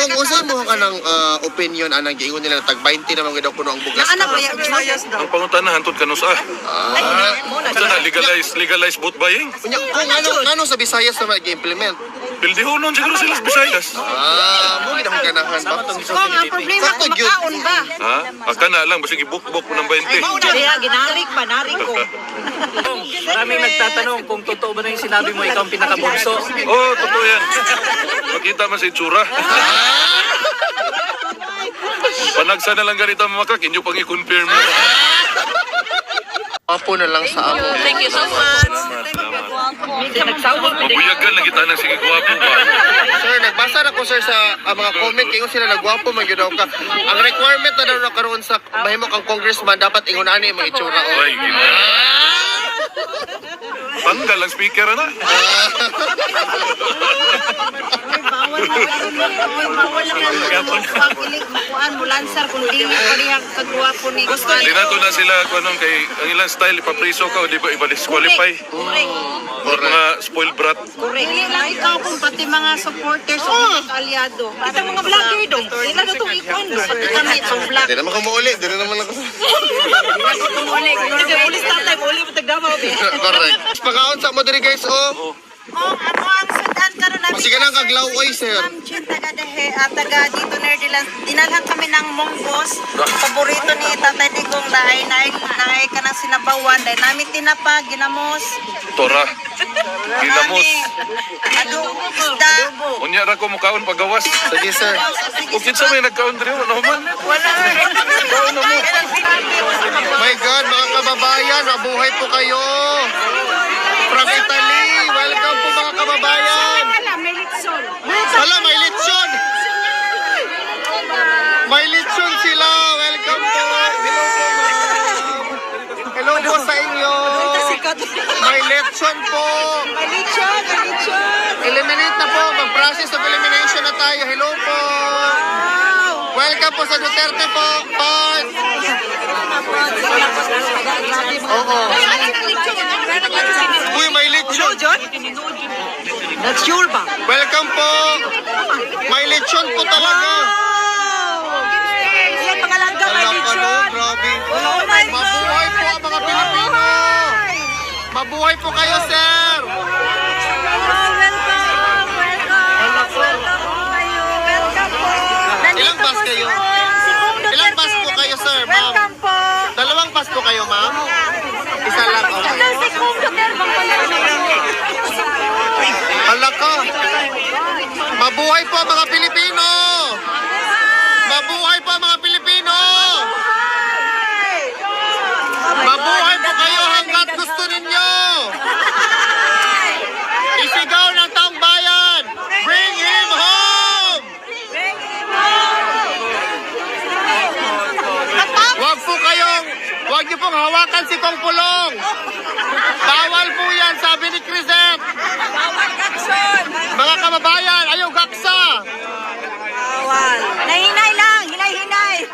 Kung usay mo ka ng opinion anang giingon nila tag 20 naman gid kuno ang bugas. Anak ba yan? Ang pangutana hantod kanos Sana legalize boat buying. Kung ano sa Visayas na mag-implement. Pildihonon siguro sila sa Visayas. Mo gid akong ganahan ba? Kung ang problema Sakto, kung Jud. makaon ba? Ha? Aka na lang basta gibuk-buk mo ng 20. Kaya ginarik pa, narik ko. Maraming nagtatanong kung totoo ba na yung sinabi mo ikaw ang pinakabunso. Oh, totoo yan. Makita man sa itsura. Panagsa na lang ganito mga makak, inyo pang i-confirm mo. Apo na lang sa ako. Thank you so much. Mabuyagan lang kita ng sige gwapo ba. Sir, nagbasa na ko sir sa mga comment kay sila nagwapo man gyud daw ka. Ang requirement na daw na karon sa mahimo kang congressman dapat ingon ani imong itsura o. Ay, gina. Tanggal ang speaker na. Bawal lang yan pag-ilig makuhaan mo lansar kung di ko diha kagwapo ni Di na to na sila kung anong kay ang ilang style ipapriso ka o di ba iba-disqualify. Or mga spoiled brat. Dili lang ikaw kung pati mga supporters o mga kaalyado. Kita mga vlogger dong. Sila na itong ikon. Pati kami itong vlog. Di naman ko mauli, di naman ako. Kasi ulis tatay, uli mo tagdamaw. Correct. Pagkaon sa mo diri guys oh. Kung ano ang sudan karon namin. Sige lang kaglaw oy sir. Ma'am Chin, taga dito Nerdiland. Dinalhan kami ng monggos. Paborito ni Tatay Digong dahil naay ka ng sinabawan. Dahil namin tinapa, ginamos. Tora. Ginamos. Adobo, isda. Unya ra ko mukaon pagawas. Sige sir. Ug kinsa may nagkaon diri ano man? Wala. My God, mga kababayan, mabuhay po kayo. From Italy, welcome po mga kababayan. Wala, may lechon. May lechon sila. Welcome po. Hello po, ma'am. Hello po sa inyo. May lechon po. Eliminate na po. Mag-process of elimination na tayo. Hello po. Welcome po sa Duterte po. Part. Oo. Uy, may lechon. That's your ba? Welcome po. May lechon po talaga. Yan pangalangga may Alam ka no, lechon. grabe. Oh my God. Mabuhay po ang mga Pilipino. Mabuhay po kayo, sir. Ilang bus kayo? Ilang bus po kayo, sir, ma'am? Welcome po. Dalawang bus po kayo, ma'am? Isa lang, okay. Hala ka. Mabuhay po ang mga Pilipino. Mabuhay po ang mga Pilipino. Mabuhay po kayo hanggat gusto ninyo. Isigaw ng taong bayan. Bring him home. Huwag niyo pong hawakan si Kong Pulong. Bawal po yan, sabi ni Crisette. Mga kababayan, ayaw gaksa. Bawal. Nahinay lang, hinay-hinay.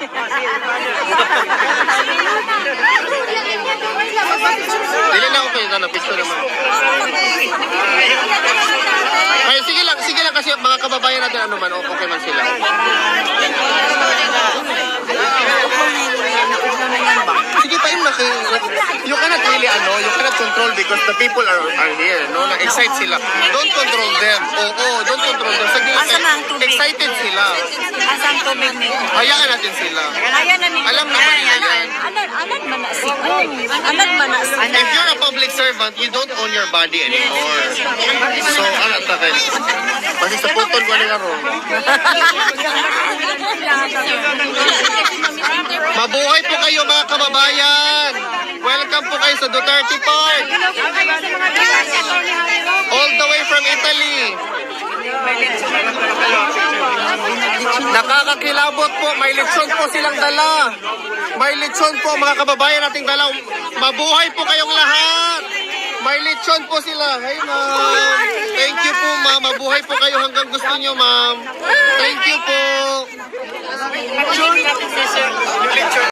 Dili na ako kayo na picture naman. Ay, sige lang kasi mga kababayan natin ano man, okay man sila. Sige pa yun, you cannot really you cannot control because the people are here, no? Na-excite sila. Don't control them. Don't control them. Sige, excited sila. Asang tubig ni? Hayaan natin sila. Alam naman nila yan. Anan man na si Kong. Anan man na si If you're a public servant, you don't own your body anymore. So, ano tayo? Kasi sa putol ko nila ro. Mabuhay po kayo mga kababayan. Welcome po kayo sa Duterte Park. All the way from Italy. Nakakakilabot po. May lechon po silang dala. May lechon po mga kababayan nating dala. Mabuhay po kayong lahat. May lechon po sila. Hey ma'am. Thank you po ma'am. Mabuhay po kayo hanggang gusto nyo ma'am. Thank you po. Yung lechon.